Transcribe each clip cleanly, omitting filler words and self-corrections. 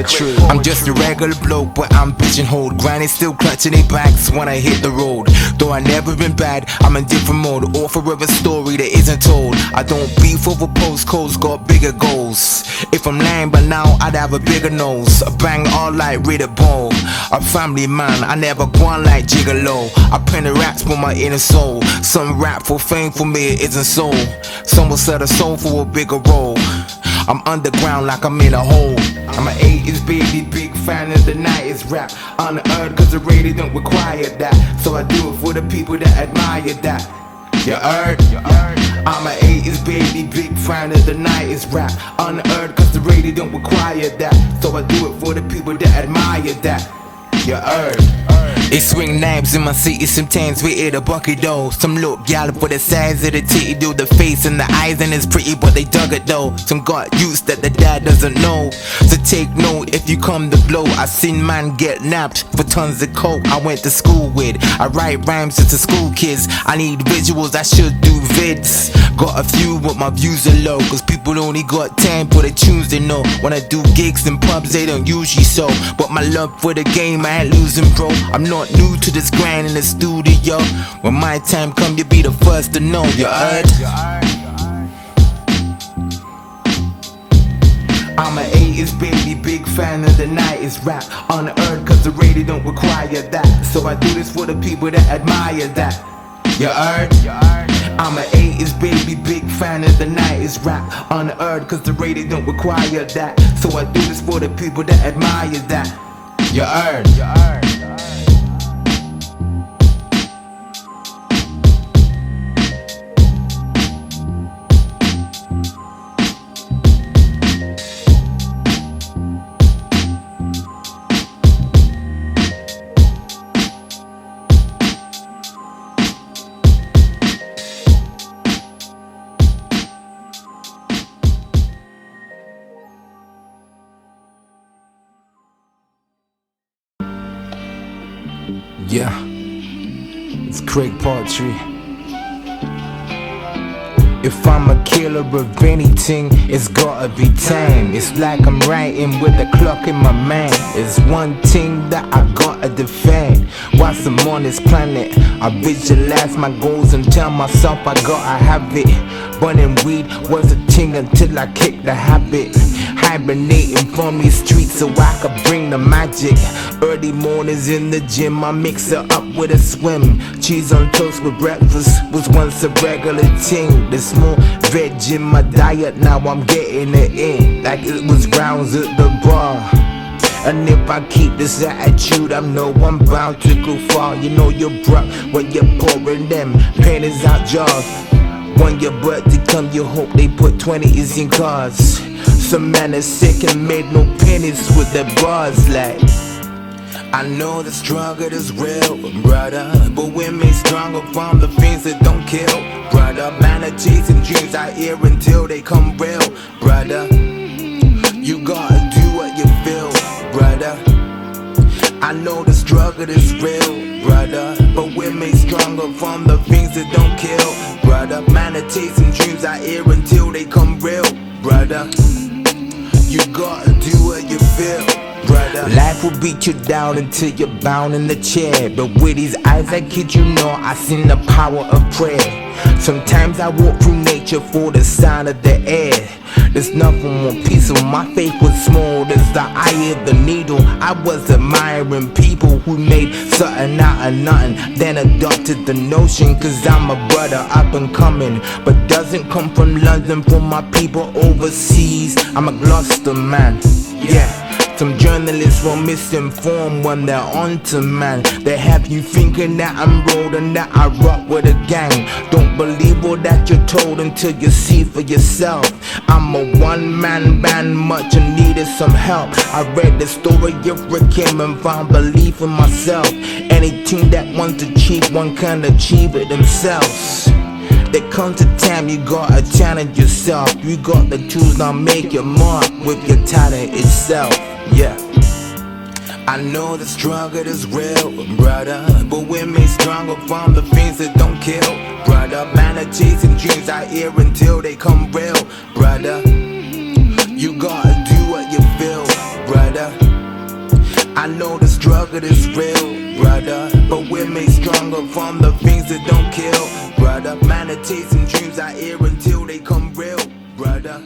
poetry. I'm just a regular bloke, but I'm pigeonholed. Granny still clutching their backs when I hit the road. Though I never been bad, I'm in different mode. Author of a story that isn't told. I don't beef over postcodes, got bigger goals. If I'm lying by now, I'd have a bigger nose. A bang all like Ridder Bowl. A family man, I never go on like Gigolo. I pen the raps with my inner soul. Some rap for fame for me, it isn't so. Some will sell a soul for a bigger role. I'm underground like I'm in a hole. I'm an 80s baby, big fan of the 90s rap. Unearned cause the radio don't require that. So I do it for the people that admire that. You heard? I'm an 80s baby, big fan of the 90s rap. Unearned cause the radio don't require that. So I do it for the people that admire that. You heard? They swing knives in my city, sometimes we hit a bucket though. Some look gal for the size of the titty, do the face and the eyes and it's pretty, but they dug it though. Some got used that the dad doesn't know. So take note if you come to blow. I seen man get napped for tons of coke I went to school with. I write rhymes to school kids. I need visuals, I should do vids. Got a few but my views are low, cause people only got time for the tunes they know. When I do gigs in pubs they don't usually show. But my love for the game I ain't losing bro. I'm not new to this grind in the studio. When my time come, you'll be the first to know. You heard? I'm an 80s baby, big fan of the 90s rap. Unearned cause the radio don't require that. So I do this for the people that admire that. You heard? I'm an 80s baby, big fan of the 90s rap. Unearned cause the radio don't require that. So I do this for the people that admire that. You heard? Yeah, it's Craig Poetry. If I'm a killer of anything, it's gotta be time. It's like I'm writing with the clock in my mind. It's one thing that I gotta defend. Whilst I'm on this planet, I visualize my goals and tell myself I gotta have it. Burning weed was a thing until I kicked the habit. Hibernating from these streets so I could bring the magic. Early mornings in the gym, I mix it up with a swim. Cheese on toast with breakfast was once a regular thing. There's more veg in my diet, now I'm getting it in. Like it was rounds at the bar. And if I keep this attitude, I know I'm bound to go far. You know you're broke when you're pouring them pennies out jars. When your birthday come, you hope they put 20s in cars. Some man is sick and made no pennies with their bars like. I know the struggle is real, brother, but we're made stronger from the things that don't kill, brother. Man are chasing dreams out here until they come real, brother. You gotta do what you feel, brother. I know the struggle is real, brother, but we're made stronger from the things that don't kill, brother. Man are chasing dreams out here until they come real, brother. You gotta do what you feel, brother. Life will beat you down until you're bound in the chair. But with these eyes I kid you not, I seen the power of prayer. Sometimes I walk through nature for the sound of the air. There's nothing more peaceful. My faith was small as the eye of the needle. I was admiring people who made something out of nothing, then adopted the notion. Cause I'm a brother up and coming, but doesn't come from London, from my people overseas. I'm a Gloucester man, yeah. Some journalists were misinformed when they're onto man. They have you thinking that I'm road and that I rock with a gang. Don't believe all that you're told until you see for yourself. I'm a one-man band, much and needed some help. I read the story of Rockin and found belief in myself. Anything that one's achieved, one can achieve it themselves. There comes a time you gotta challenge yourself. You got the tools, now make your mark with your talent itself. Yeah, I know the struggle is real, brother, but we're made stronger from the things that don't kill, brother. Man are chasing dreams out here until they come real, brother. You gotta do what you feel, brother. brother. I know the struggle is real, brother, but we're made stronger from the things that don't kill, brother. Manatees and dreams I hear until they come real, brother.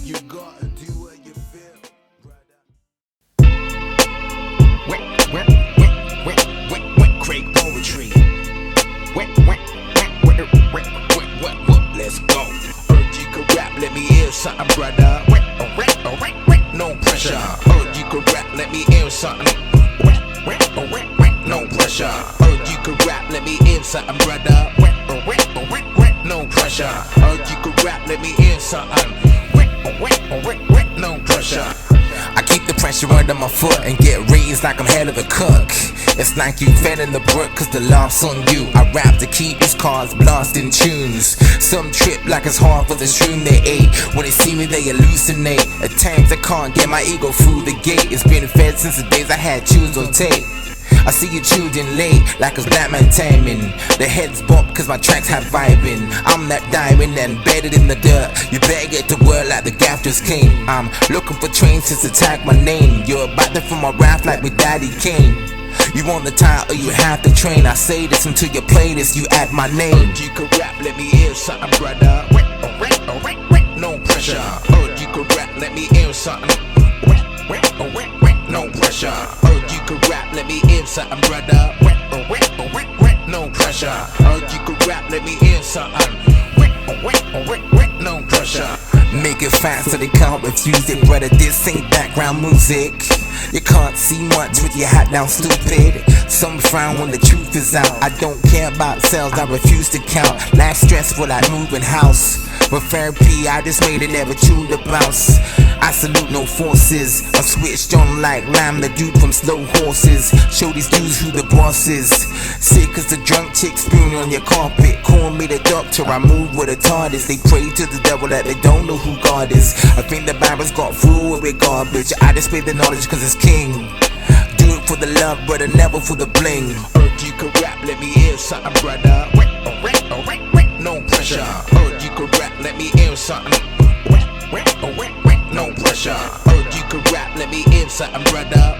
You gotta do what you feel, brother. Wet, Craig poetry. Let's go. Heard you could rap, let me hear something, brother. No pressure. Heard you could rap, let me hear something. No pressure. Heard you could rap, let me hear something, brother. No pressure. Heard you could rap, let me hear something. No pressure. I keep the pressure under my foot and get raised like I'm head of a cook. It's like you fed in the brook cause the laugh's on you. I rap to keep these cars blasting tunes. Some trip like it's hard for the shroom they ate. When they see me they hallucinate. At times I can't get my ego through the gate. It's been fed since the days I had tunes on tape. I see you tuned in late like it's black man timing. The heads bump cause my tracks have vibing. I'm that diamond embedded in the dirt. You better get to work like the gaff just came. I'm looking for trains to tag my name. You're about to from my raft like with daddy came. You want the title, you have to train. I say this until you play this, you add my name. Heard you could rap, let me hear something, brother. No pressure. Heard you could rap, let me hear something. No pressure. Heard you could rap, let me hear something, brother. No pressure. Heard you could rap, let me hear something. No pressure. Make it fast so they can't refuse it, brother. This ain't background music. You can't see much with your hat down, stupid. Some frown when the truth is out. I don't care about sales, I refuse to count. Life stressful like moving house. With therapy, I just made it, never tuned to bounce. I salute no forces. I'm switched on like Lamb, the dude from Slow Horses. Show these dudes who the boss is. Sick as the drunk chick spoon on your carpet. Call me the doctor, I move with a TARDIS. They pray to the devil that they don't know who God is. I think the Bible's got through with garbage. I display the knowledge cause it's king. Do it for the love, brother, never for the bling. Heard you could rap, let me hear something, brother. No pressure. Heard you could rap, let me hear something. No pressure. Heard you could rap, let me hear something, brother.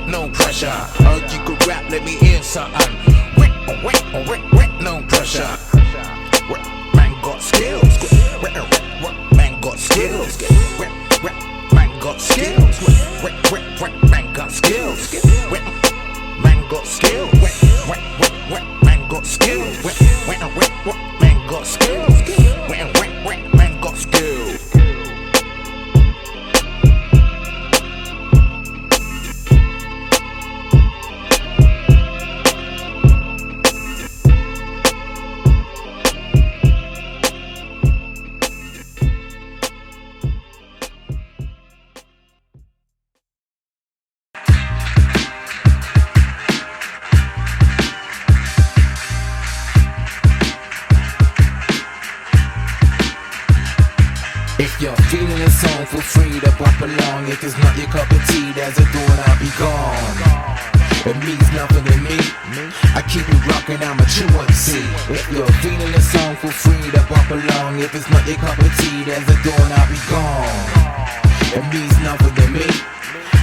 No pressure. Heard you could rap, let me hear something. No pressure. Man got skills. Man got skills. Man got skills. Man got skills. Man got skills. Man got skills. Man got skills. Man got skills. If you're feeling a song, feel free to bump along. If it's not your cup of tea, there's a door and I'll be gone. It means nothing to me. I keep it rockin', I'm a true emcee. If you're feeling a song, feel free to bump along. If it's not your cup of tea, there's a door and I'll be gone. It means nothing to me.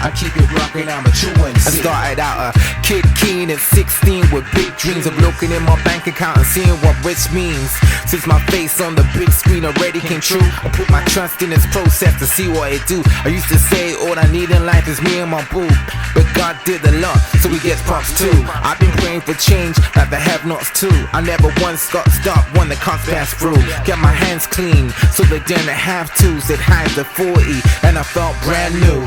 I keep it rockin', I'm a true emcee. I started out a kid keen at 16 with big dreams of looking in my bank account and seeing what rich means. Since my face on the big screen already came true, I put my trust in this process to see what it do. I used to say all I need in life is me and my boo, but God did a lot, so he gets props too. I've been praying for change like the have-nots too. I never once got stopped when the cops passed through. Get my hands clean so they didn't have to. Said hi to 40 and I felt brand new.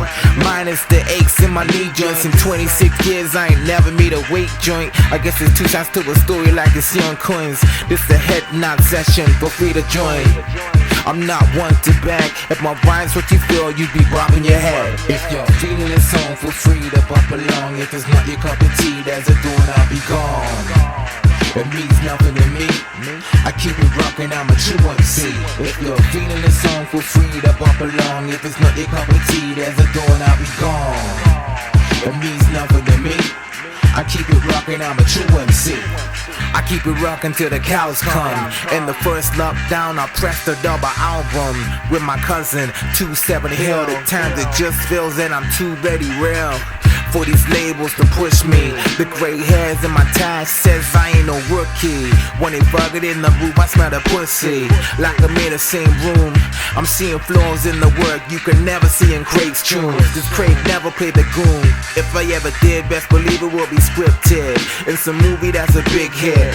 Minus the aches in my knee joints. In 26 years I ain't never meet a weight joint. I guess there's two sides to a story like it's young coins. This the head nod session, feel free to join. I'm not one to bag. If my rhyme's what you feel, you'd be bobbing your head. If you're feeling this song, feel free to bump along. If it's not your cup of tea, there's a door and I'll be gone. It means nothing to me. I keep it rockin', I'm a true emcee. If you're feeling this song, feel free to bump along. If it's not your cup of tea, there's a door and I'll be gone. It means nothing to me. I keep it rockin', I'm a true emcee. I keep it rockin' till the cows come. In the first lockdown, I pressed the double album with my cousin 27 Hill. The times it just feels and I'm too ready real for these labels to push me. The gray hairs in my tie says I ain't no rookie. When they bug it in the room, I smell the pussy. Like I'm in the same room, I'm seeing flaws in the work you can never see in Craig's tunes. This Craig never played the goon. If I ever did, best believe it will be scripted. It's a movie that's a big hit.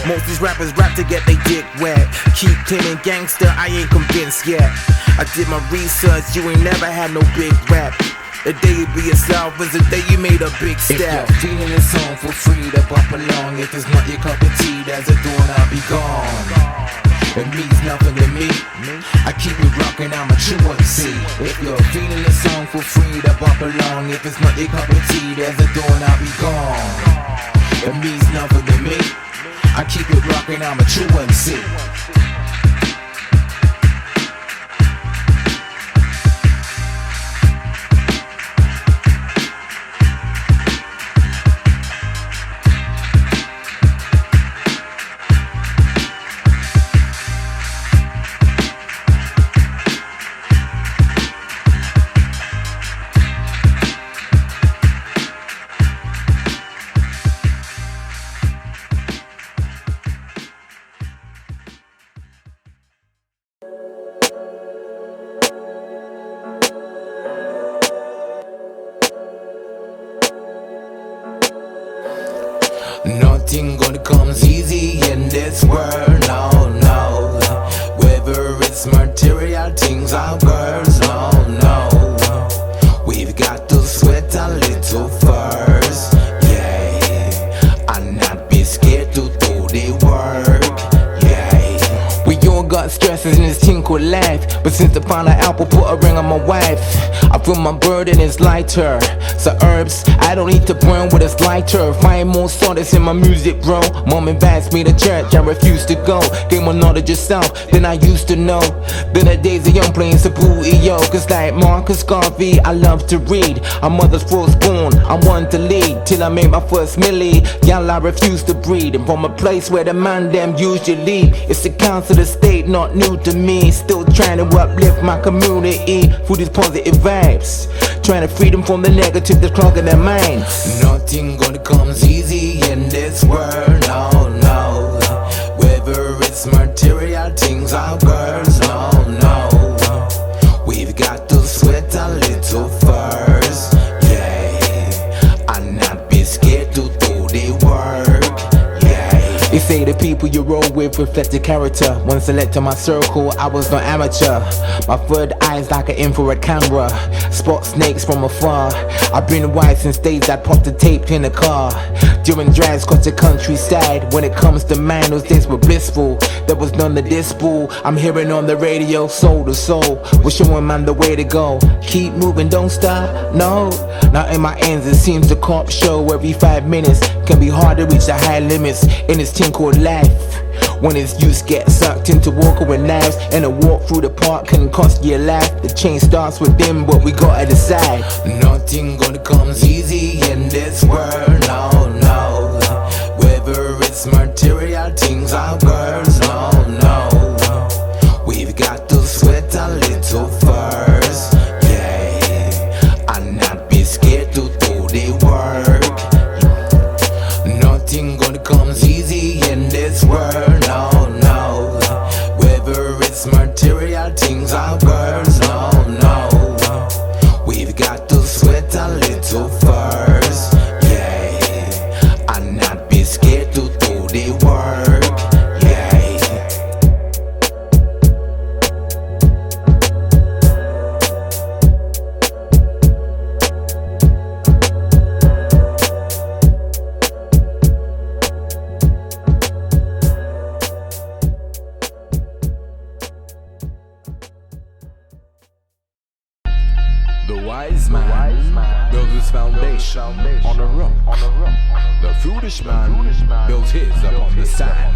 Most these rappers rap to get they dick wet. Keep claiming gangster, I ain't convinced yet. I did my research, you ain't never had no big rap. The day you be yourself is the day you made a big step. If you're feeling this song, feel free to bump along. If it's not your cup of tea, that's a door and I'll be gone. It means nothing to me. I keep it rockin', I'm a true MC. If you're feeling this song, feel free to bump along. If it's not your cup of tea, there's a door and I'll be gone. It means nothing to me. I keep it rockin', I'm a true MC. Nothing gonna comes easy in this world, no, no. Whether it's material things or girls, no, no. We've got to sweat a little first, yeah. And not be scared to do the work, yeah. We all got stresses in this thing called life, but since I found an apple, put a ring on my wife. I feel my burden is lighter. So herbs, I don't need to burn with it's lighter. Find more solace in my music, bro. Mom invites me to church, I refuse to go. Gain more knowledge yourself than I used to know. Then the days of young playing Sabu yo. Cause like Marcus Garvey, I love to read. A mother's firstborn, I'm one to lead. Till I made my first milli, y'all I refuse to breed. And from a place where the man them usually, it's the council of the state, not new to me. Still trying to uplift my community through these positive vibes. Trying to free them from the negative that's clogging their minds. Nothing gonna comes easy in this world, no, no. Whether it's material things or girls, no, no. We've got to sweat a little first, yeah. And not be scared to do the work, yeah. They say the people you roll with reflect your character. One select in my circle, I was no amateur. My third eye's like an infrared camera. Spot snakes from afar. I've been wide since days I popped the tape in the car. During drives across the countryside. When it comes to mine, those days were blissful. There was none of this bull. I'm hearing on the radio, soul to soul. We're showing man the way to go. Keep moving, don't stop, no. Now in my ends it seems the cop show every 5 minutes can be hard to reach the high limits in this thing called life. When its use gets sucked into walking with knives, and a walk through the park can cost you a life. The change starts with them, but we gotta decide. Nothing gonna comes easy in this world, no, no. Whether it's material things or girls, no, no. We've got to sweat a little first, yeah. And not be scared to do the work. Nothing gonna comes easy in this world, no, no. Whether it's material things or girls, no, no. We've got to sweat a little first, yeah. And not be scared to do the work, yeah. The wise man builds his foundation on a rock. The foolish man builds his upon the sand.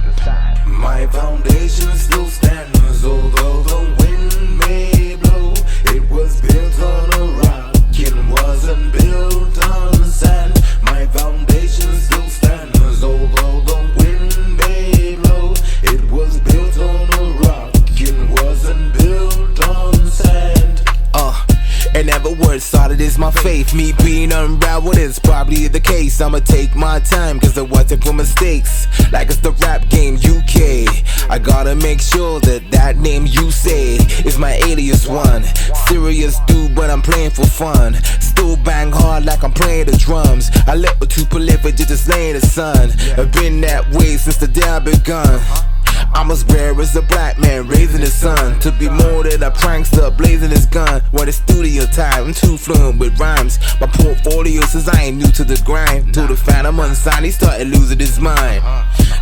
My foundation still stands, although the wind may blow. It was built on a rock, it wasn't built on sand. My foundation still stands, although the wind word solid is my faith. Me being unraveled is probably the case. I'ma take my time, cause there wasn't for mistakes. Like it's the rap game UK. I gotta make sure that that name you say is my alias one. Serious dude, but I'm playing for fun. Still bang hard like I'm playing the drums. I let the too prolific just to slay the sun. I've been that way since the day I begun. I'm as rare as a black man raising his son. To be more than a prankster blazing his gun. When it's studio time, I'm too fluent with rhymes. My portfolio says I ain't new to the grind. Till the phantom unsigned, he started losing his mind.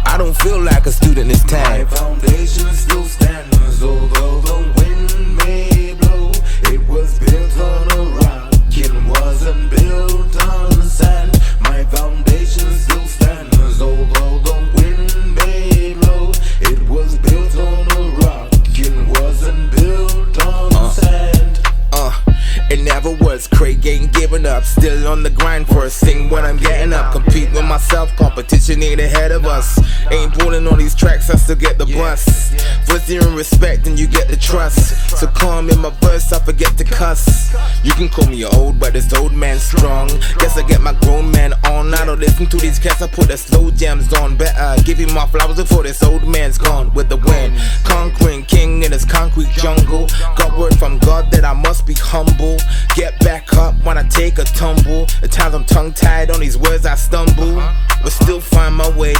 I don't feel like a student this time. My foundation still stands, although the wind may blow. It was built on a rock, it wasn't built on sand. My foundation still stands, although the wind may blow. It was built on a rock, it wasn't built on sand. It never was, Craig ain't giving up. Still on the grind for a sing when I'm getting up. Compete with myself, competition ain't ahead of us. Ain't pulling on these tracks, I still get the bus. First you're in respect and you get the trust. So calm in my verse, I forget to cuss. You can call me old, but this old man strong. Guess I get my grown man on. I don't listen to these cats, I put the slow jams on. Better give him my flowers before this old man's gone. With the wind, conquering king in this concrete jungle. Got word from God that I must be humble. Get back up when I take a tumble. At times I'm tongue-tied on these words I stumble, but still find my way.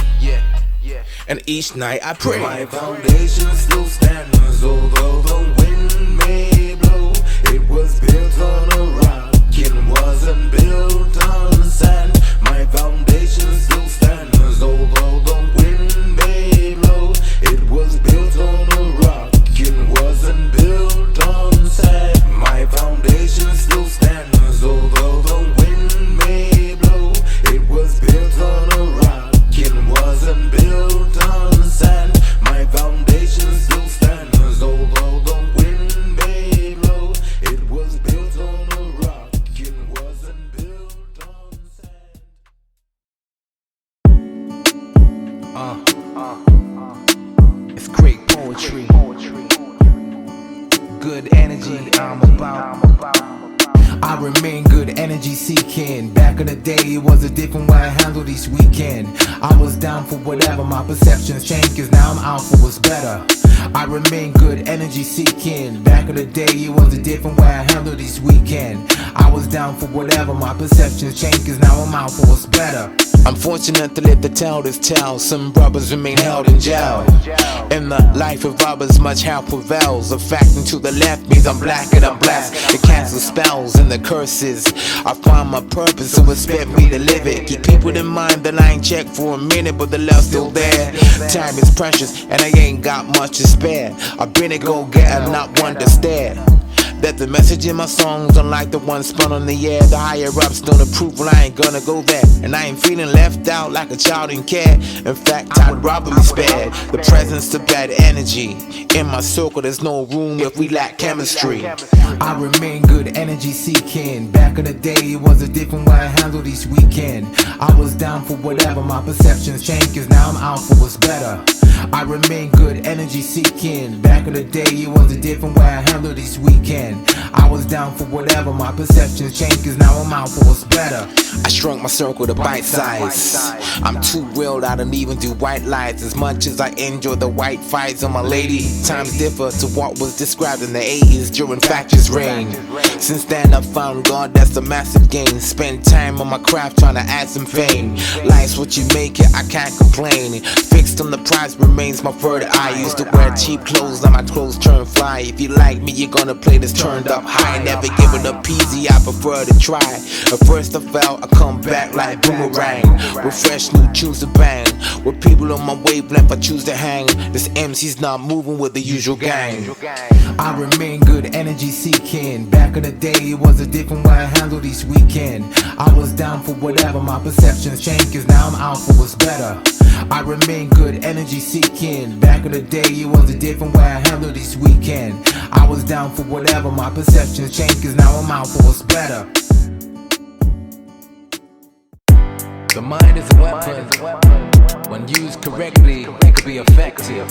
And each night I pray. My foundation still stands, although the wind may blow. It was built on a rock, it wasn't built on sand. My foundation still stands, although the wind may blow. It was built on a rock, it wasn't built on sand. My foundation still stands, although the wind may blow. It was built on a rock, it wasn't built on sand. My foundation still stands, although the wind may blow. It was built on a rock, it wasn't built on sand. It's great poetry. Good energy, I'm about. I remain good energy seeking. Back in the day, it was a different way I handled each weekend. I was down for whatever, my perceptions changed, cause now I'm out for what's better. I remain good energy seeking. Back in the day, it was a different way I handled each weekend. I was down for whatever, my perceptions changed, cause now I'm out for what's better. I'm fortunate to live to tell this tale. Some brothers remain held in jail. In the life of others, much help prevails. A fact to the left means I'm black and I'm blessed. It cancels spells and the curses. I find my purpose, so expect me to live it. Keep people in mind that I ain't checked for a minute, but the love's still there. Time is precious and I ain't got much to spare. I've been a go-getter, not one to stare. That the message in my songs, unlike the one spun on the air. The higher ups don't approve, well I ain't gonna go there. And I ain't feeling left out like a child in care. In fact, I'd rather be spared the presence of bad energy. In my circle there's no room if we lack chemistry. I remain good energy seeking. Back in the day it was a different way I handled each weekend. I was down for whatever, my perceptions changed, cause now I'm out for what's better. I remain good energy seeking. Back in the day it was a different way I handled each weekend. I was down for whatever, my perceptions changed, cause now I'm out for what's better. I shrunk my circle to bite size. I'm too real, I don't even do white lies. As much as I enjoy the white fights on my lady, times differ to what was described in the 80s during Thatcher's reign. Since then I found God, that's a massive gain. Spend time on my craft trying to add some fame. Life's what you make it, I can't complain. Fixed on the prize remains my third eye. Used to wear cheap clothes, now my clothes turn fly. If you like me, you're gonna play this turned up high. Never giving up easy, I prefer to try. At first I fell, I come back like boomerang. With fresh new tunes to bang. With people on my wavelength, I choose to hang. This MC's not moving with the usual gang. I remain good energy seeking. Back in the day it was a different way I handled each weekend. I was down for whatever, my perceptions changed, cause now I'm out for what's better. I remain good energy seeking. Back in the day it was a different way I handled each weekend. I was down for whatever, my perceptions changed, cause now I'm out for what's better. The mind is a weapon. When used correctly, it could be effective.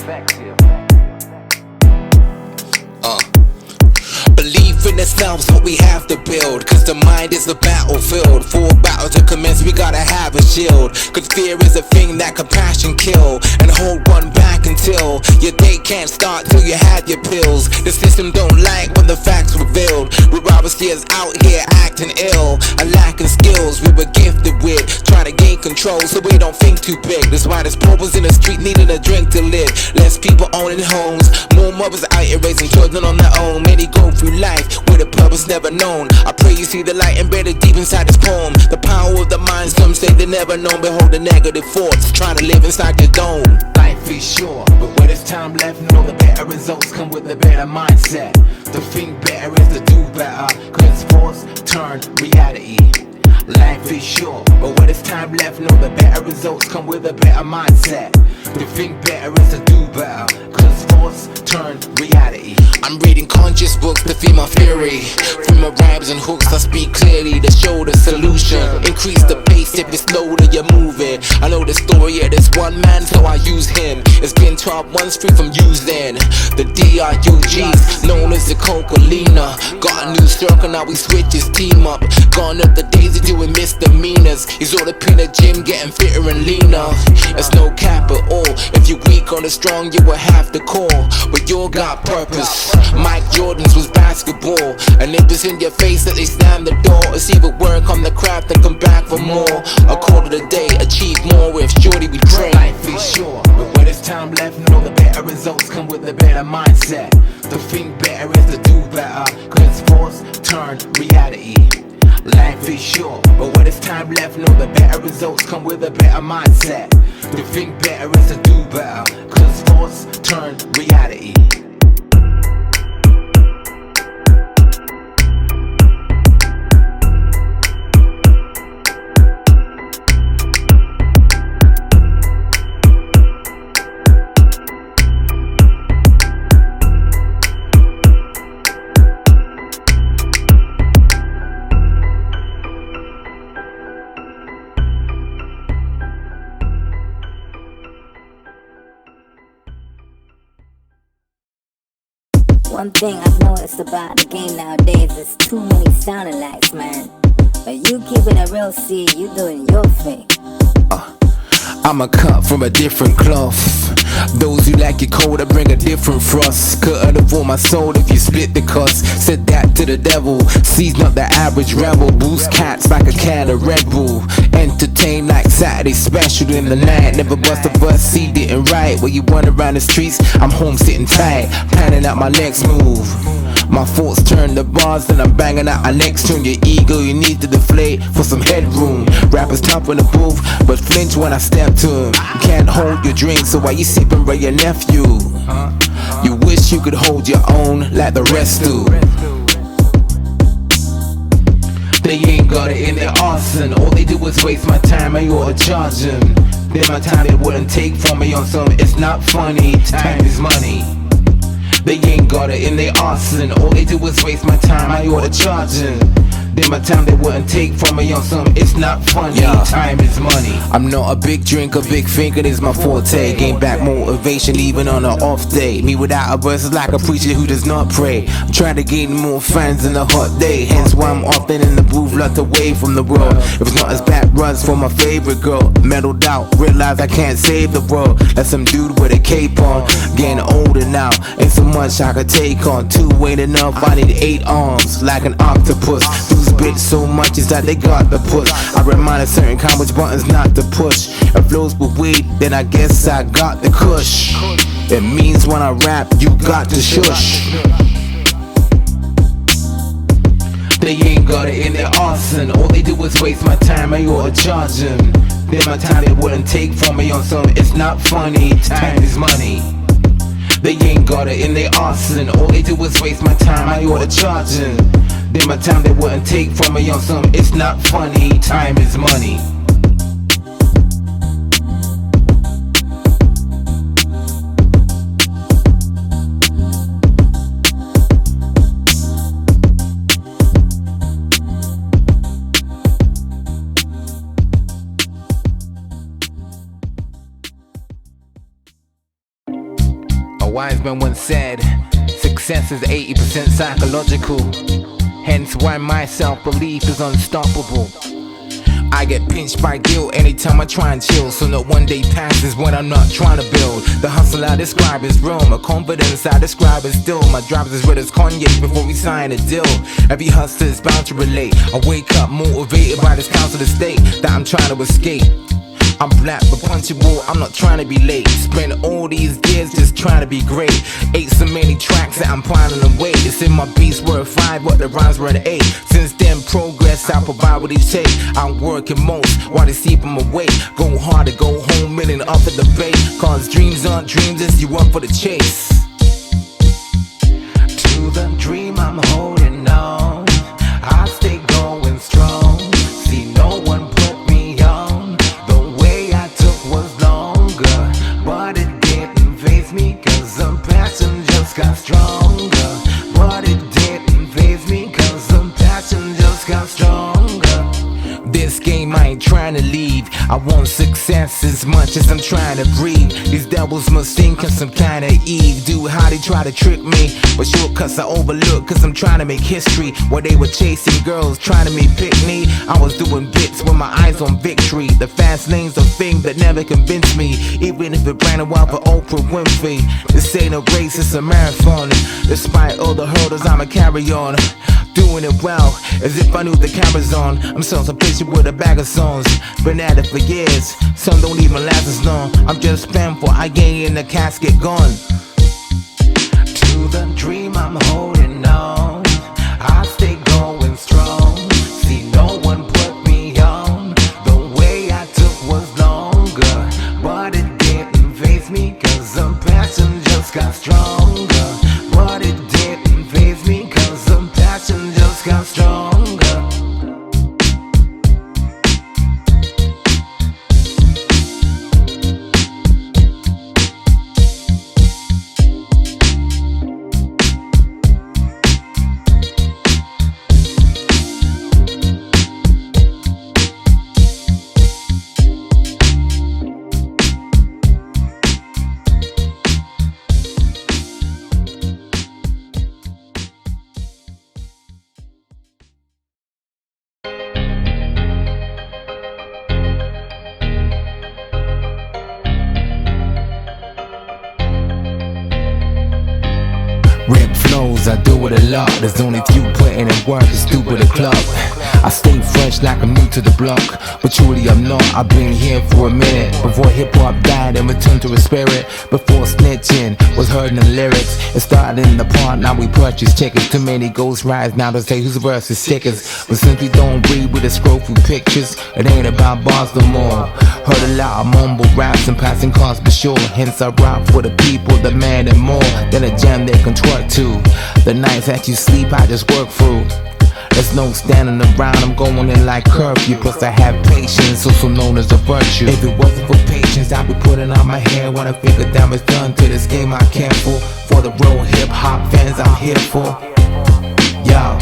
Believe belief in ourselves, what we have to build. Cause the mind is the battlefield. For a battle to commence, we gotta have a shield. Cause fear is a thing that compassion kill. And hold one back until your day can't start till you have your pills. The system don't like when the facts revealed. We robbers is out here acting ill and lacking skills we were gifted with. Trying to gain control so we don't think too big. That's why there's paupers in the street needing a drink to live. Less people owning homes, more mothers out here raising children on their own. Many go through life with a purpose never known. I pray you see the light embedded deep inside this poem. The power of the mind, some say they never known. Behold the negative thoughts trying to live inside your dome. Life is short, but when there's time left, know the better results come with a better mindset. To think better is to do better, cause force turn reality. Life is short, but when there's time left, know the better results come with a better mindset. To think better is to do better, cause force turn reality. I'm reading conscious books to feed my fury. Through my rhymes and hooks I speak clearly to show the solution. Increase the pace if it's slower you're moving. I know the story of this one man so I use him. It's been 12 months free from using the DRUGs, known as the Coca-Lina. Got a new circle now we switch his team up. Gone up the days of doing misdemeanors. He's all up in the gym getting fitter and leaner. It's no cap at all. If you're weak or the strong you will have to call. But you got purpose. Mike Jordan's was basketball. And if it's in your face that they slam the door, it's either work on the craft and come back for more. A quarter the day, achieve more with shorty we pray. Life is short, but when there's time left, know the better results come with a better mindset. To think better is to do better, cause force turn reality. Life is short, but when there's time left, know the better results come with a better mindset. To think better is to do better, cause force turn reality. One thing I've noticed about the game nowadays is too many sound alikes, man. But you keeping it real, see, you doing your thing. I'm a cut from a different cloth. Those who like it cold, I bring a different frost. Couldn't avoid my soul if you split the cost. Said that to the devil, sees not the average rebel. Boost cats like a can of Red Bull. Entertain like Saturday special in the night. Never bust a bus, see didn't right. While you run around the streets, I'm home sitting tight, planning out my next move. My thoughts turn the bars, then I'm banging out our next tune. Your ego, you need to deflate for some headroom. Rappers tough in the booth, but flinch when I step to him. You can't hold your drink, so why you sipping by your nephew? You wish you could hold your own like the rest do. They ain't got it in their arson. All they do is waste my time, I ought to charge them. Then my time they wouldn't take from me on some, it's not funny, time is money. They ain't got it in their arson. All they do is waste my time, I ought to charge them. Then my time they wouldn't take from me on some, it's not funny, time is money. I'm not a big drinker, big thinker is my forte. Gain back motivation even on an off day. Me without a verse is like a preacher who does not pray. I'm trying to gain more fans in a hot day. Hence why I'm often in the booth, locked away from the world. If it's not as bad runs for my favorite girl, meddled out, realize I can't save the world. Like some dude with a cape on, getting older now, ain't so much I could take on. 2 ain't enough, I need 8 arms, like an octopus. Bitch so much is that they got the push. I remind a certain kind which buttons not to push. If flows with weed, then I guess I got the kush. It means when I rap, you got to shush. They ain't got it in their arson. All they do is waste my time, I ought to charge them. Then my time they wouldn't take from me on some, it's not funny, time is money. They ain't got it in their arson. All they do is waste my time, I ought to charge them. Then my time they wouldn't take from me on some, it's not funny, time is money. A wise man once said, success is 80% psychological. Hence why my self-belief is unstoppable. I get pinched by guilt anytime I try and chill, so not one day passes when I'm not trying to build. The hustle I describe is real, my confidence I describe is still. My driver's as red as Kanye before we sign a deal. Every hustler is bound to relate. I wake up motivated by this council of state that I'm trying to escape. I'm black but punchable, I'm not trying to be late. Spent all these years just trying to be great. Ate so many tracks that I'm piling away. It's in my beats were a 5, but the rhymes were an 8. Since then progress, I provide what they take. I'm working most while they sleep I'm awake. Go hard to go home, million up at the bay. Cause dreams aren't dreams, it's you up for the chase. To the dream I'm holding on, I stay going strong. See no one put me on. The way I took was longer, but it didn't faze me, cause the passion just got stronger. But it didn't faze me, cause the passion just got stronger. This game I ain't trying to leave. I want success as much as I'm trying to breathe. These devils must think I'm some kind of Eve. Do how they try to trick me, but shortcuts I overlook, cause I'm trying to make history. While they were chasing girls trying to make pick me, I was doing bits with my eyes on victory. The fast lane's a thing that never convinced me, even if it ran a while for Oprah Winfrey. This ain't a race, it's a marathon. Despite all the hurdles I'ma carry on, doing it well, as if I knew the camera's on. I'm selling some picture with a bag of songs, been at it for years, some don't even last as long. I'm just spam for I ain't in the casket gone. To the dream I'm holding on, I stay going strong. See no one put me on. The way I took was longer, but it didn't faze me, cause the passion just got stronger. But it didn't faze me, cause the passion just got stronger. Rip flows, I do it a lot. There's only few putting in work, it's stupid a club. I stay fresh like I'm new to the block, but truly I'm not. I've been here for a minute. Before hip-hop died and returned to a spirit. Before snitching was heard in the lyrics. It started in the park, now we purchase tickets. Too many ghost rides now to say whose verse is sickest. But since we don't read, we just scroll through pictures. It ain't about bars no more. Heard a lot of mumble raps and passing cars for sure. Hence I rock for the people, the man and more than a jam they can twerk to. The nights that you sleep I just work through. There's no standing around, I'm going in like curfew. Plus I have patience, also known as a virtue. If it wasn't for patience, I'd be putting on my hair. When I figure damage done to this game I care for the real hip-hop fans I'm here for. Yo,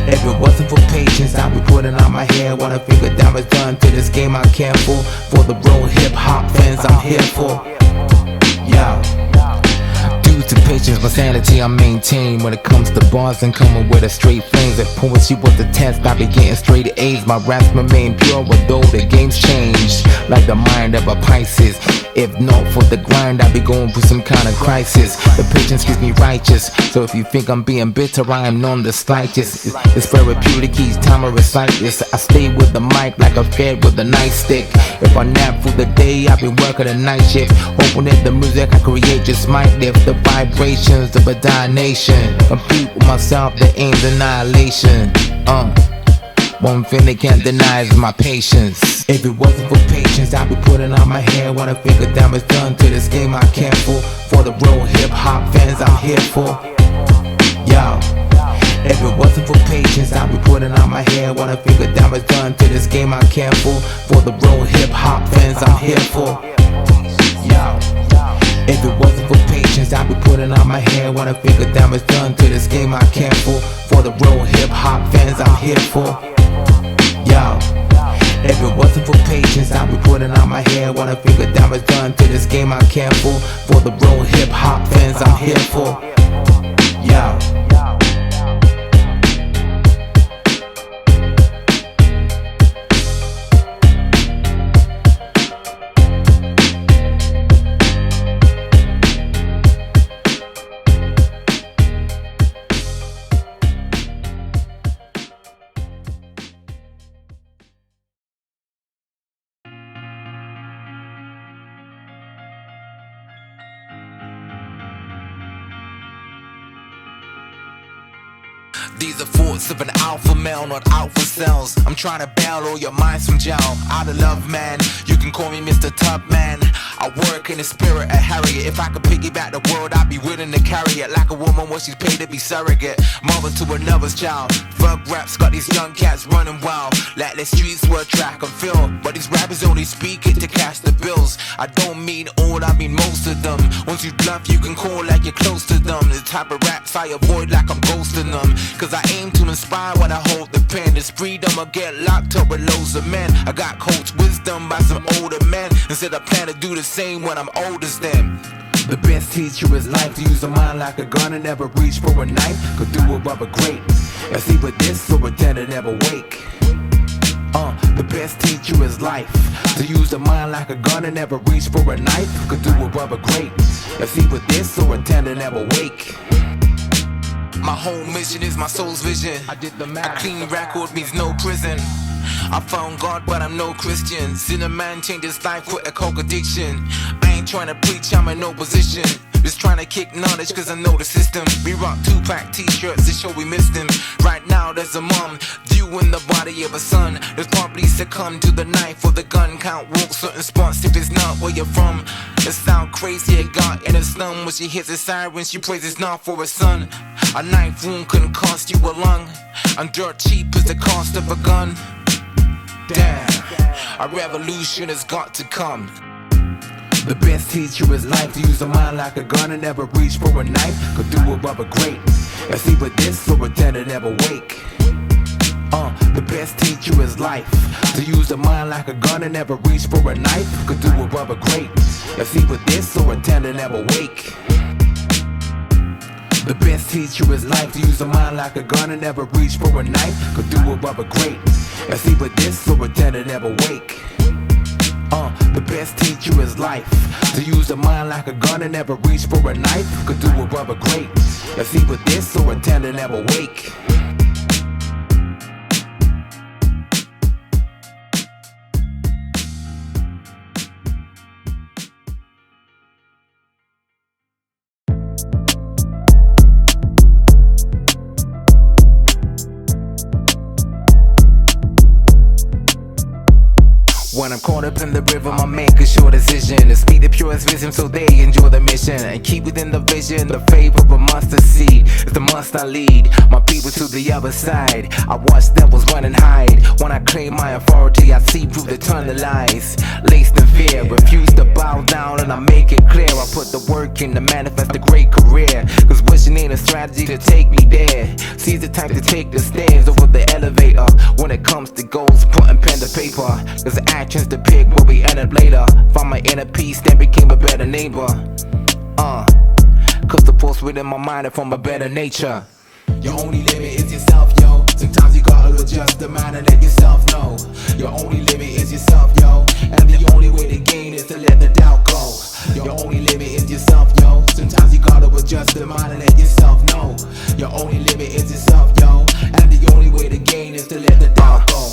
if it wasn't for patience, I'd be putting on my hair. When I figure damage done to this game I care for the real hip-hop fans I'm here for. Yo, to patience, my sanity I maintain. When it comes to bars and coming with a straight flames. If poetry was the test, I be getting straight A's. My raps remain pure, although the game's changed. Like the mind of a Pisces. If not for the grind, I be going through some kind of crisis. The patience keeps me righteous, so if you think I'm being bitter, I am none the slightest. It's therapeutic, each time I recite this. I stay with the mic like a fed with a nightstick. If I nap through the day, I be working a night shift, hoping that the music I create just might lift the vibrations of a dying nation. Compete with myself, the aim's annihilation. One thing they can't deny is my patience. If it wasn't for patience, I'd be putting on my hair. When I figure damage done to this game I care for the real hip-hop fans I'm here for. Yo, if it wasn't for patience, I'd be putting on my hair. When I figure damage done to this game I care for the real hip-hop fans I'm here for. Yo, if it wasn't for patience, I'd be putting on my hair. When I figure damage done to this game I care for the real hip-hop fans I'm here for. Yo, if it wasn't for patience, I'd be putting on my hair. When I figure damage done to this game I care for the real hip-hop fans I'm here for. Yo. These are thoughts of an alpha male, not alpha cells. I'm trying to bail all your minds from jail. Out of love, man, you can call me Mr. Tubman. I work in the spirit of Harriet. If I could piggyback the world, I'd be willing to carry it. Like a woman when she's paid to be surrogate, mother to another's child. Thug raps got these young cats running wild, like the streets were track and field. But these rappers only speak it to cash the bills. I don't mean all, I mean most of them. Once you bluff, you can call like you're close to them. The type of raps I avoid like I'm ghosting them, cause I aim to inspire when I hold the pen. This freedom, I get locked up with loads of men. I got coached wisdom by some older men, instead I plan to do the same when I'm older than them. The best teacher is life. To use a mind like a gun and never reach for a knife. Could do above a great. It's either this or pretend to never wake. The best teacher is life. To use the mind like a gun and never reach for a knife. Could do above a great. It's either this or pretend to never wake. My whole mission is my soul's vision. I did the math. A clean record means no prison. I found God, but I'm no Christian. Seen a man change his life with a coke addiction. I ain't trying to preach, I'm in no position. Just trying to kick knowledge, cause I know the system. We rock 2-pack t-shirts to show we missed him. Right now there's a mom viewing the body of a son that's probably succumbed to the knife or the gun. Can't walk certain spots if it's not where you're from. It sound crazy, a God in a slum. When she hits a siren, she prays it's not for her son. A knife wound couldn't cost you a lung, and dirt cheap is the cost of a gun. Damn, a revolution has got to come. The best teacher is life. To use a mind like a gun and never reach for a knife. Could do above a great. It's either this or pretend to never wake. The best teacher is life. To use a mind like a gun and never reach for a knife. Could do above a great. It's either this or pretend to never wake. The best teacher is life. To use a mind like a gun and never reach for a knife. Could do above a great. It's either this or pretend to never wake. The best teacher is life. To use a mind like a gun and never reach for a knife. Could do above a great. It's either this or pretend to never wake. When I'm caught up in the rhythm, I make a sure decision to speak the purest wisdom so they enjoy the mission. And keep within the vision, the faith of a mustard seed is the must I lead my people to the other side. I watch devils run and hide. When I claim my authority, I see through the tunnel lies. Laced in fear, refuse to bow down and I make it clear. I put the work in to manifest a great career. Cause wishing ain't a strategy to take me there. Seize the time to take the stairs over the elevator. When it comes to goals, putting pen to paper. Cause the actions depict what we end up later. Found my inner peace, then became a better neighbor. Cause the force within my mind is from a better nature. Your only limit is yourself, yo. Sometimes you gotta adjust the mind and let yourself know. Your only limit is yourself, yo. And the only way to gain is to let the doubt go. Your only limit is yourself, yo. Sometimes you gotta adjust the mind and let yourself know. Your only limit is yourself, yo. And the only way to gain is to let the doubt go.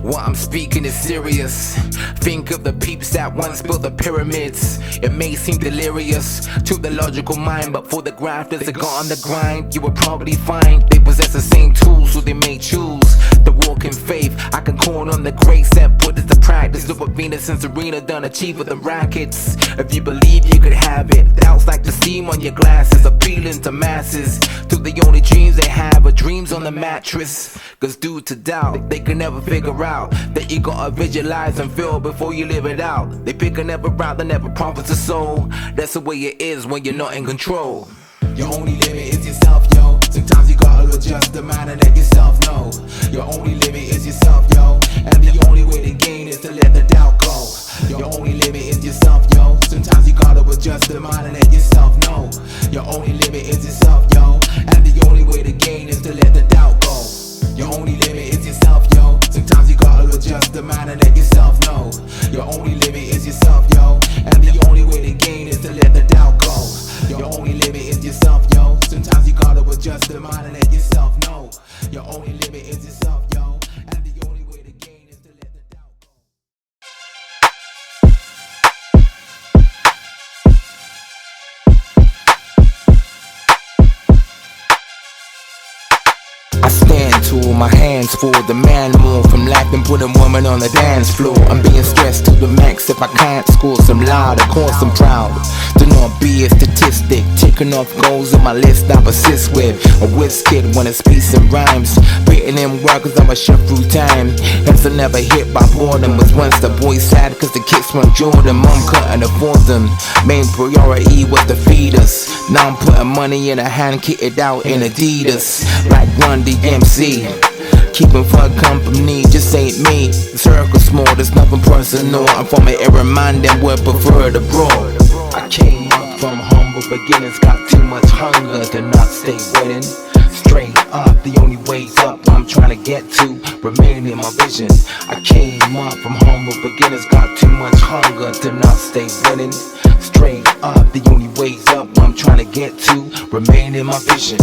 What I'm speaking is serious. Think of the peeps that once built the pyramids. It may seem delirious to the logical mind, but for the grafters that got on the grind, you will probably find they possess the same tools, so they may choose to walk in faith. I can call on the grace that put it to practice. Look what Venus and Serena done achieve with the rackets. If you believe you could have it, doubts like the seam on your glasses, appealing to masses. To the only dreams they have are dreams on the mattress. Cause due to doubt, they can never figure out that you gotta visualize and feel before you live it out. They pick another route that never profits a soul. That's the way it is when you're not in control. Your only limit is yourself, yo. Sometimes you gotta adjust the mind and let yourself know. Your only limit is yourself, yo. And the only way to gain is to let the doubt go. Your only limit is yourself, yo. Sometimes you gotta adjust the mind and let yourself know. Your only limit is yourself, yo. And mind and let yourself know. Your only limit is yourself, yo. And the only way to gain is to let the doubt go. Your only limit is yourself, yo. Sometimes you gotta adjust the mind and let yourself know. Your only limit is yourself, yo. And the only way to gain is to let the doubt go. I stand to my hands full, the man more from laughing, putting woman on the dance floor. I'm being stressed to the max if I can't score some loud, of course I'm proud to not be a statistic, ticking off goals on my list I persist with. A whiz kid when it's peace and rhymes, written in work cause I'm a chef through time. As I never hit by boredom, was once the boy sad cause the kids weren't Jordan. Mom couldn't afford them, main priority was to feed us. Now I'm putting money in a hand, kitted out in Adidas, like Run the emcee. Keeping fun company just ain't me. The circle small, there's nothing personal. I'm from an era man that would prefer the broad. I came up from humble beginnings, got too much hunger to not stay winning. Straight up, the only way's up I'm trying to get to, remain in my vision. I came up from humble beginnings, got too much hunger to not stay winning. Straight up, the only way's up I'm trying to get to, remain in my vision.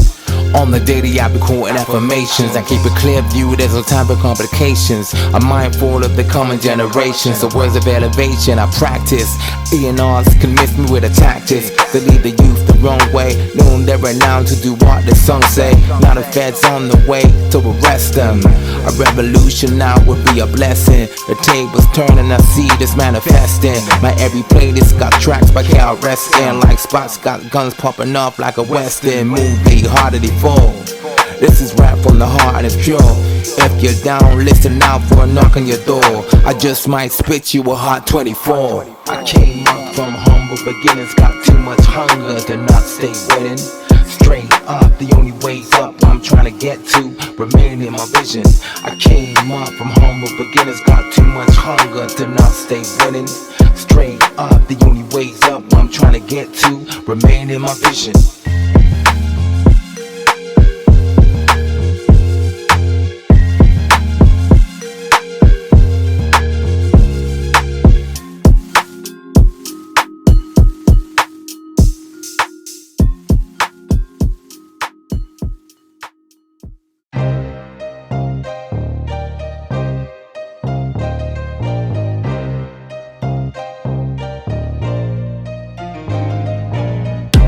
On the daily I be quoting affirmations, I keep a clear view, there's no time for complications. I'm mindful of the coming generations, the words of elevation I practice. E&Rs can miss me with the tactics to lead the youth the wrong way, knowing they're renowned to do what the song say. Now the feds on the way to arrest them. A revolution now would be a blessing. The tables turning, I see this manifesting. My every playlist got tracks by KRS-N, like spots got guns popping up like a western movie. Harder they fall. This is rap from the heart and it's pure. If you're down, listen out for a knock on your door. I just might spit you a hot 24. I came up from humble beginnings, got too much hunger to not stay winning. Straight up, the only way's up I'm trying to get to, remain in my vision. I came up from humble beginnings, got too much hunger to not stay winning. Straight up, the only way's up I'm trying to get to, remain in my vision.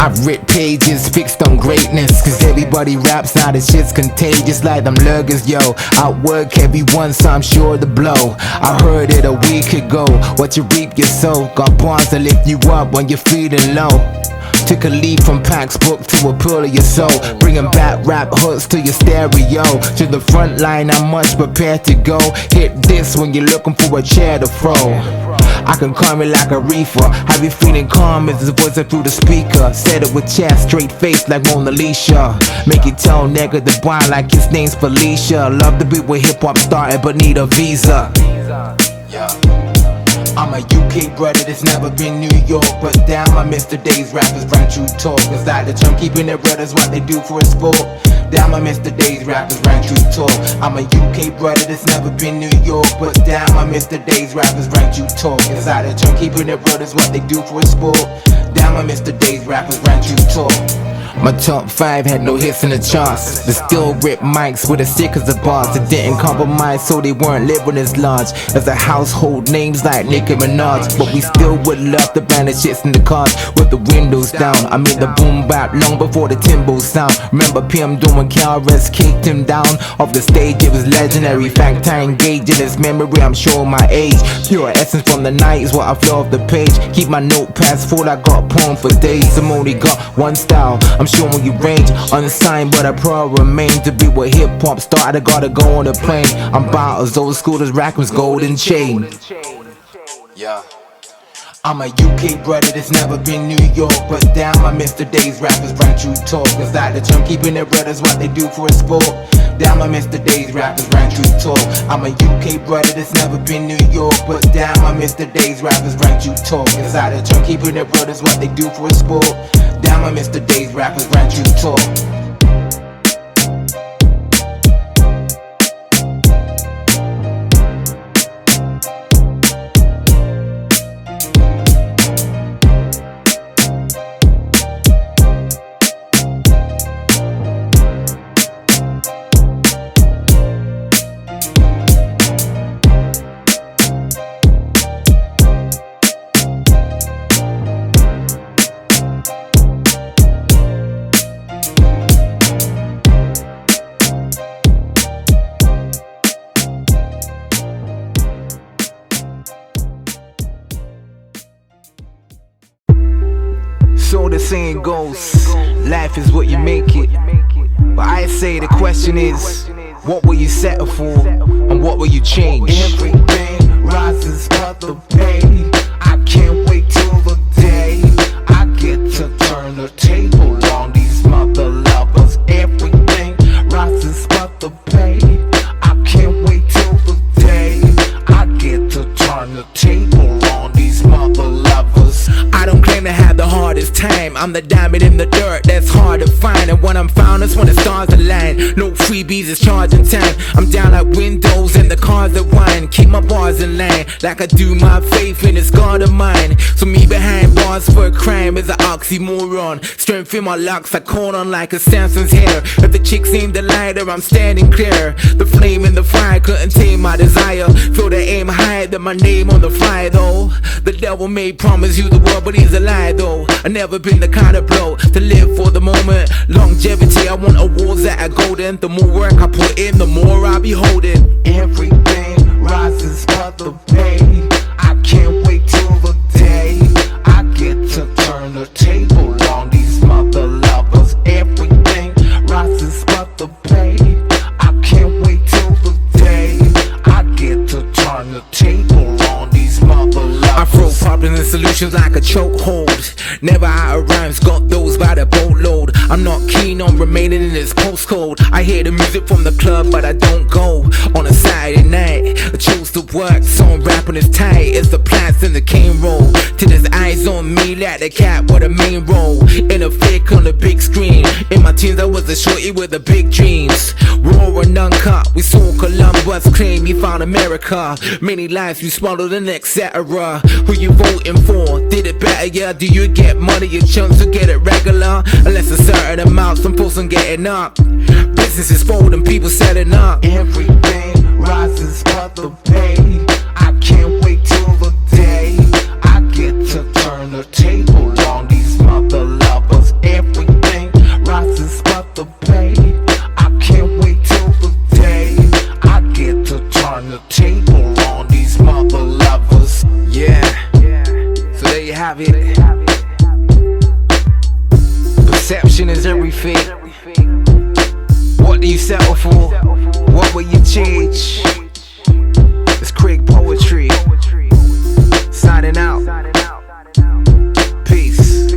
I've writ pages fixed on greatness, cause everybody raps now, this shit's contagious like them lurgers, yo. Outwork everyone, so I'm sure to blow. I heard it a week ago, what you reap you sow. Got bars to lift you up when you're feeling low. Took a leaf from Pac's book to a pearl of your soul, bringing back rap hooks to your stereo. To the front line, I'm much prepared to go. Hit this when you're looking for a chair to throw. I can calm it like a reefer, have you feeling calm as the voice through the speaker. Said it with chest, straight face like Mona Lisa. Make it tell nigga the boy like his name's Felicia. Love the beat with hip hop started but need a visa. I'm a UK brother that's never been New York, but damn I miss the days rappers ran true talk. It's like the term keeping their brothers what they do for a sport. Damn I miss the days rappers ran true talk. I'm a UK brother that's never been New York, but damn I miss the days rappers ran true talk. It's like the term keeping their brothers what they do for a sport. Damn I miss the days rappers ran true talk. My top 5 had no hits in the charts. They still rip mics with the sick as the bars. They didn't compromise so they weren't living as large as the household names like Nicki Minaj. But we still would love to ban the shits in the cars with the windows down. I made the boom bap long before the timbo sound. Remember PM doing KRS kicked him down off the stage, it was legendary. Fact I engage in his memory, I'm showing my age. Pure essence from the night is what I flow off the page. Keep my notepads full, I got poem for days. I'm only got one style, I'm showing you range. Unsigned but I probably remain to be what hip hop started. I gotta go on the plane. I'm about as old school as Rackham's golden chain. Yeah. I'm a UK brother that's never been New York, but damn I miss the days rappers ran true talk. It's like the term keeping their brothers what they do for a sport. Damn I miss the days rappers ran true talk. I'm a UK brother that's never been New York, but damn I miss the days rappers ran true talk. It's like the term keeping their brothers what they do for a sport. Damn I miss the days rappers ran true talk. So the saying goes, life is what you make it. But I say the question is, what will you settle for and what will you change? Everything rises but the pay. I can't wait till the day I get to turn the table on these mother lovers. Everything rises but the pay. I can't wait till the day I get to turn the table on these mother lovers. I don't claim to have the hardest time. I'm the diamond in the dirt that's hard to find. And when I'm found, that's when the stars align. No freebies, it's charging time. I'm down like windows and the cars that whine. Keep my bars in line like I do my faith in this God of mine. So me behind bars for a crime is an oxymoron. Strength in my locks, I caught on like a Samson's hair. If the chicks ain't the lighter, I'm standing clear. The flame in the fire couldn't tame my desire. Feel the aim higher than my name on the fly though. The devil may promise you the world, but he's a lie though. I never been the kind of blow to live for the moment. Longevity, I want awards that are golden. The more work I put in, the more I'll be holding. Everything rises but the pay. I can't wait till the day I get to turn the table on these mother lovers. Everything rises but the pay. I can't wait till the day I get to turn the table on these mother lovers. I throw problems and solutions like a chokehold. Never out of rhymes, got those by the boatload. I'm not keen on remaining in this postcode. I hear the music from the club, but I don't go. On a Saturday night, I chose to work, so I'm rapping as tight as the plants in the cane roll. Till there's eyes on me like the cat with a main role. In a flick on the big screen. In my teens I was a shorty with the big dreams. Raw and uncut, we saw Columbus claim he found America. Many lives we swallowed and etc. Who you voting for? Did it better, yeah? Do you get money and chunks to get it regular? Unless a certain amount, some folks are getting up. Business is folding, people setting up. Everything rises but the pay. I can't wait till the day I get to turn the table on these mother lovers. Everything rises but the pay. I can't wait till the day I get to turn the table on these mother lovers. Yeah, so there you have it. Perception is everything. What do you settle for? What will you change? It's Craig Poetry. Signing out. Peace.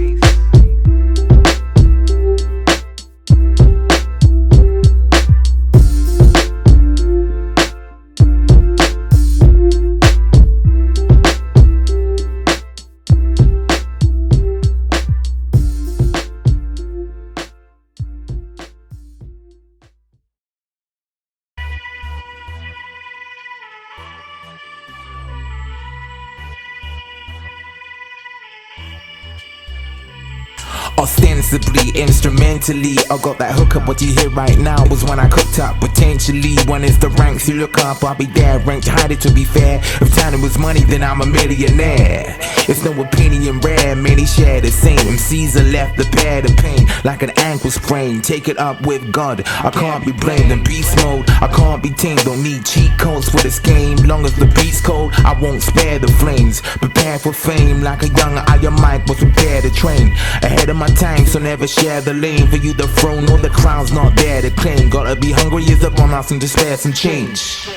Ostensibly, instrumentally, I got that hookup. What you hear right now was when I cooked up. Potentially, when it's the ranks you look up, I'll be there, ranked higher to be fair. If time was money, then I'm a millionaire. It's no opinion rare, many share the same. MCs are left the pair to pain like an ankle sprain. Take it up with God, I can't be blamed. In beast mode, I can't be tamed. Don't need cheat codes for this game. Long as the beat's cold, I won't spare the flames. Prepare for fame like a young Iron Mike was prepared to train. Ahead of my time, so never share the lane. For you the throne or the crown's not there to claim. Gotta be hungry as up on us and just spare some change.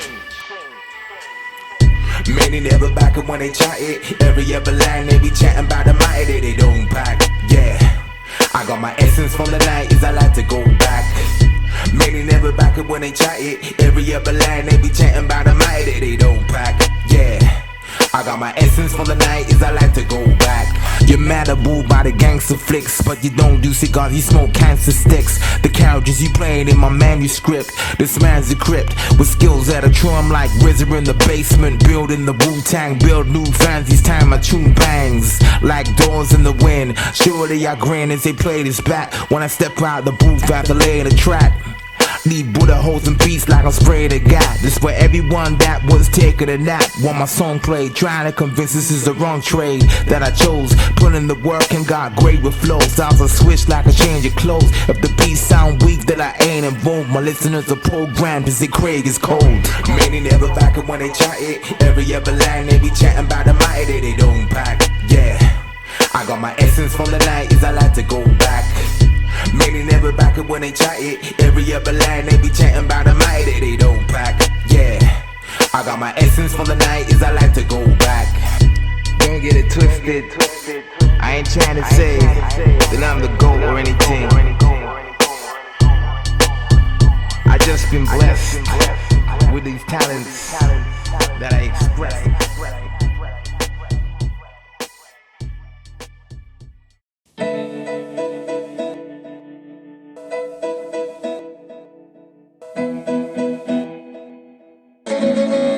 Many never back up when they chat it. Every other line they be chatting about the mighty they don't back. Yeah, I got my essence from the night is I like to go back. Many never back up when they chat it. Every other line they be chatting about the mighty they don't back. Yeah, I got my essence from the night is I like to go back. You're mad at boo by the gangster flicks, but you don't do cigars, you smoke cancer sticks. The characters you playing in my manuscript. This man's equipped with skills that are true. I'm like RZA in the basement, building the Wu-Tang, build new fans. Each time I tune bangs like doors in the wind. Surely I grin as they play this back. When I step out the booth after laying the track. Need Buddha hoes and beats like I'm spraying a gap. This for everyone that was taking a nap while my song played, trying to convince this is the wrong trade that I chose. Put in the work and got great with flow. Styles are switch like a change of clothes. If the beats sound weak, then I ain't involved. My listeners are programmed to say Craig is cold. Many never back up when they chat it. Every other line they be chatting about the mighty they don't back. Yeah, I got my essence from the 90s, I like to go back. Many never back up when they chat it. Every other line they be chatting about the might that they don't pack. Yeah, I got my essence from the 90s, I like to go back. Don't get it twisted, I ain't trying to say that I'm the GOAT or anything. I just been blessed with these talents that I express.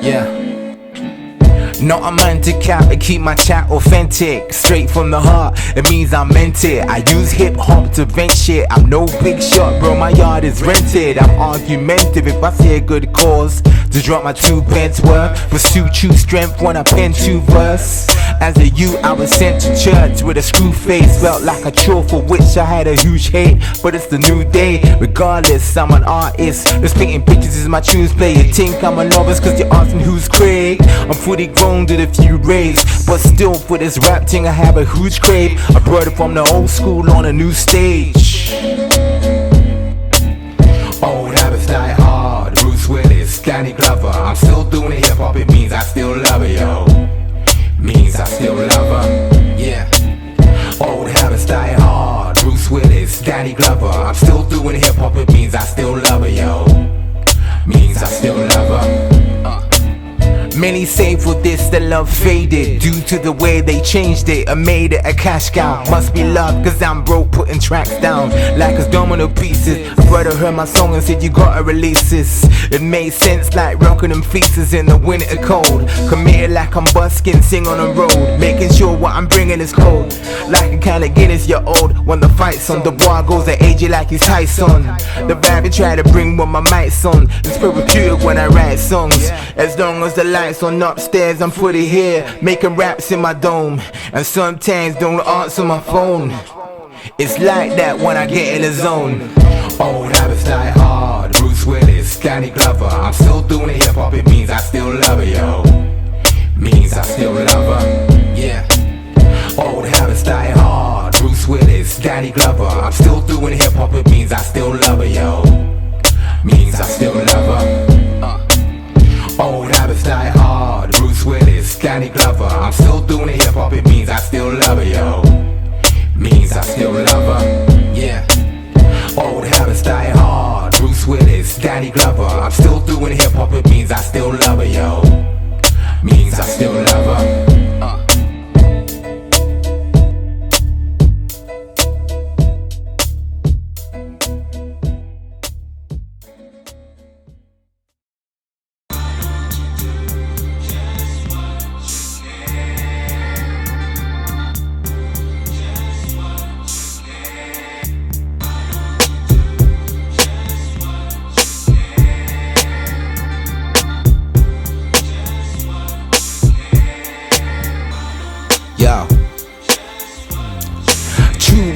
Yeah. Not a man to cap and keep my chat authentic. Straight from the heart, it means I meant it. I use hip hop to vent shit. I'm no big shot, bro, my yard is rented. I'm argumentative if I see a good cause to drop my 2 pence worth. Pursue true strength when I pen 2 verse. As a youth I was sent to church with a screw face. Felt like a chore for which I had a huge hate. But it's the new day, regardless I'm an artist. Just painting pictures is my tunes play. You think I'm a novice cause you're asking who's Craig. I'm fully grown, did a few raves, but still for this rap thing I have a huge crave. I brought it from the old school on a new stage. Old habits die hard, Bruce Willis, Danny Glover. I'm still doing it hip hop, it means I still love her, yo. Means I still love her, yeah. Old habits die hard, Bruce Willis, Danny Glover. I'm still doing hip hop, it means I still love her, yo. Means I still love her. Many say for this the love faded due to the way they changed it and made it a cash cow. Must be love cause I'm broke putting tracks down like it's domino pieces. A brother heard my song and said you gotta release this. It made sense like rocking them feasts in the winter cold. Committed like I'm busking, sing on the road, making sure what I'm bringing is cold. Like a kind of Guinness you're old when the fight's on. The boy goes at age like he's Tyson. The vibe I try to bring when my mic's on. It's therapeutic when I write songs. As long as the lights on upstairs, I'm fully here, making raps in my dome. And sometimes don't answer my phone. It's like that when I get in the zone. Old habits die hard, Bruce Willis, Danny Glover. I'm still doing hip hop, it means I still love her, yo. Means I still love her, yeah. Old habits die hard, Bruce Willis, Danny Glover. I'm still doing hip hop, it means I still love her, yo. Means I still love her. Old habits die hard, Bruce Willis, Danny Glover. I'm still doing hip hop, it means I still love her, yo. Means I still love her, yeah. Old habits die hard, Bruce Willis, Danny Glover. I'm still doing hip hop, it means I still love her, yo. Means I still love her.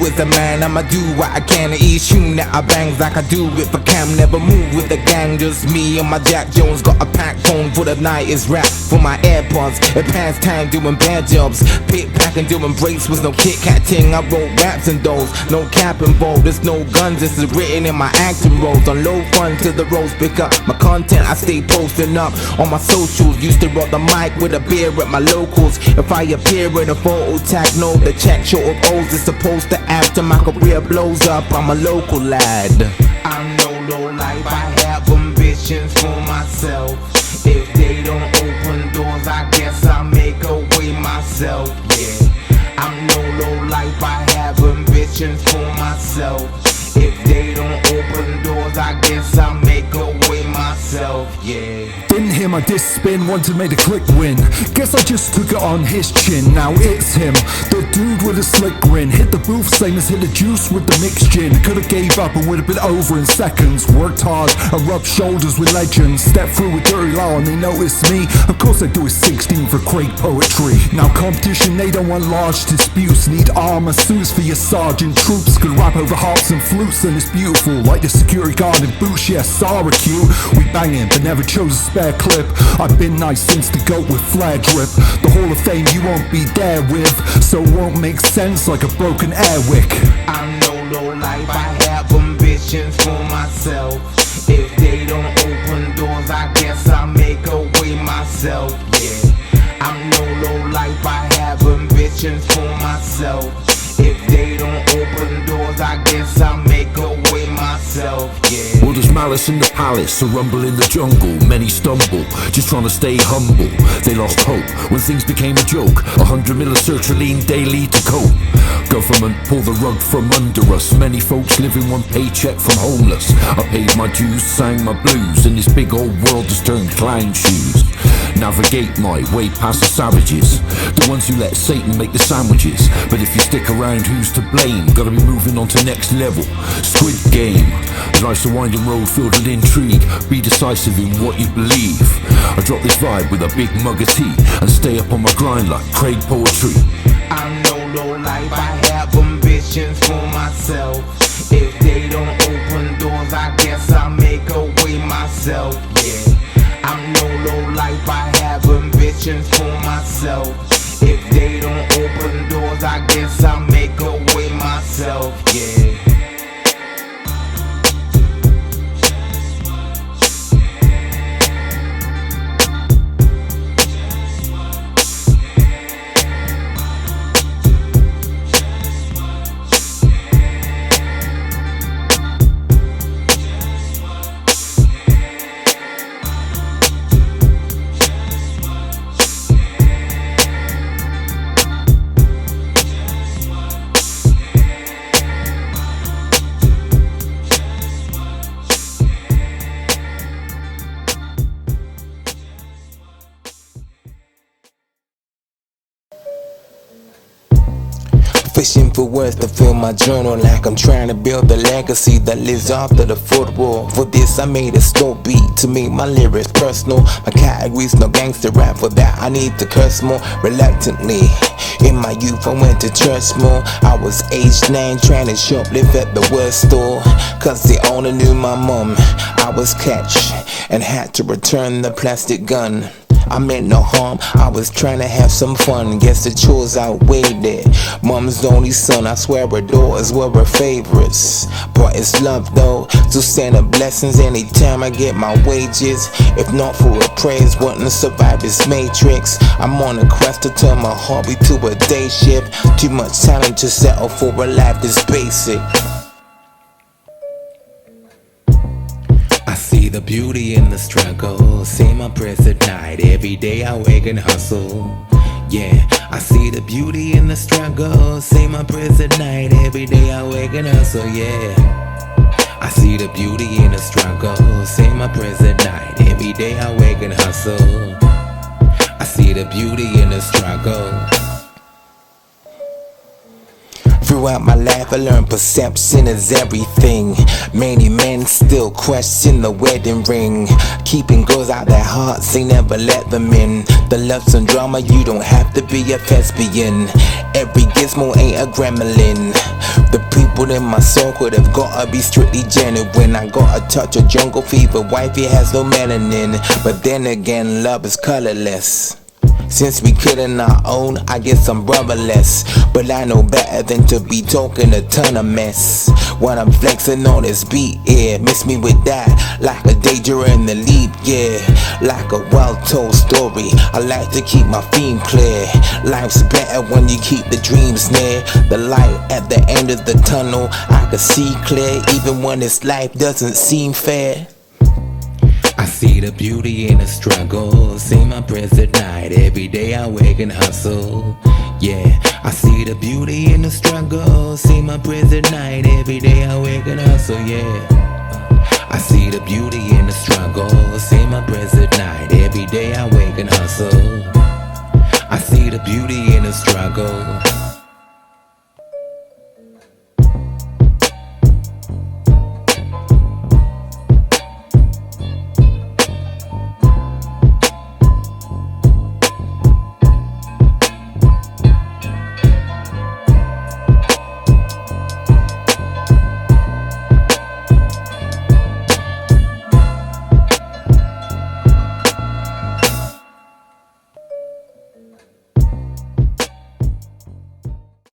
As a man, I'ma do what I can to each tune that I bangs like I do with a cam. Never move with the gang, just me and my Jack Jones. Got a pack phone for the night is rap for my AirPods. It past time doing bad jobs, pit packing doing breaks with no Kit Kat ting. I wrote raps and those, no cap involved. There's no guns, this is written in my acting roles. On low fun till the roads pick up my content. I stay posting up on my socials. Used to rock the mic with a beer at my locals. If I appear in a photo tag, no, the check short of O's is supposed to after my career blows up. I'm a local lad. I'm no low life, I have ambitions for myself. If they don't open doors, I guess I'll make a way myself, yeah. I'm no low life, I have ambitions for myself. If they don't open doors, I guess I'll make a way myself, yeah. Didn't hear my disc spin, wanted to make a click win. Guess I just took it on his chin, now it's him. The dude with a slick grin. Hit the booth, same as hit the juice with the mixed gin. Could've gave up and would've been over in seconds. Worked hard, I rubbed shoulders with legends. Stepped through with Dirty Lyle and they noticed me. Of course I do a 16 for great poetry. Now competition, they don't want large disputes. Need armor suits for your sergeant troops. Could rap over harps and flutes and it's beautiful. Like the security guard in boots, yeah, Sarah cute. We banging, but never chose a spare clip. I've been nice since the goat with flair drip. The Hall of Fame you won't be there with, so it won't make sense like a broken air wick. I'm no low life, I have ambitions for myself. If they don't open doors, I guess I'll make a way myself, yeah. I'm no low life, I have ambitions for myself. If they don't open doors, I guess I'll make a way myself, yeah. Well, there's malice in the palace, a rumble in the jungle. Many stumble, just trying to stay humble. They lost hope when things became a joke. 100 mil of sertraline daily to cope. Government pull the rug from under us. Many folks living one paycheck from homeless. I paid my dues, sang my blues, and this big old world has turned clown shoes. Navigate my way past the savages, the ones who let Satan make the sandwiches. But if you stick around, who's to blame? Gotta be moving on to next level. Squid Game. Life's a winding road filled with intrigue. Be decisive in what you believe. I drop this vibe with a big mug of tea and stay up on my grind like Craig Poetry. I'm no low life, I have ambitions for myself. If they don't open doors, I guess I'll make a way myself, yeah. I'm no low life, I have ambitions for myself. If they don't open doors, I guess I'll make a way myself, yeah. Fishing for words to fill my journal, like I'm trying to build a legacy that lives after the football. For this I made a slow beat to make my lyrics personal. My categories no gangster rap, for that I need to curse more. Reluctantly, in my youth I went to church more. I was aged 9 trying to shoplift at the worst store, cause they only knew my mom. I was catch and had to return the plastic gun. I meant no harm, I was trying to have some fun. Guess the chores outweighed it. Mom's only son, I swear her daughters were her favorites. But it's love though, to send her blessings anytime I get my wages. If not for her praise, wouldn't survive this matrix. I'm on a quest to turn my hobby to a day shift. Too much talent to settle for a life that's basic. I see the beauty in the struggle, say my prayers at night, every day I wake and hustle. Yeah, I see the beauty in the struggle, say my prayers at night, every day I wake and hustle, yeah. I see the beauty in the struggle, say my prayers at night, every day I wake and hustle. I see the beauty in the struggle. Throughout my life I learned perception is everything. Many men still question the wedding ring. Keeping girls out their hearts, they never let them in. The loves and drama, you don't have to be a thespian. Every gizmo ain't a gremlin. The people in my circle, they've gotta be strictly genuine. I got a touch of jungle fever, wifey has no melanin. But then again, love is colorless. Since we killing our own, I guess I'm brotherless. But I know better than to be talking a ton of mess. When I'm flexing on this beat, yeah, miss me with that. Like a day during the leap, yeah. Like a well-told story, I like to keep my theme clear. Life's better when you keep the dreams near. The light at the end of the tunnel, I can see clear, even when this life doesn't seem fair. I see the beauty in the struggle, say my prayers at night, every day I wake and hustle. Yeah, I see the beauty in the struggle, say my prayers at night, every day I wake and hustle, yeah. I see the beauty in the struggle, say my prayers at night, every day I wake and hustle. I see the beauty in the struggle.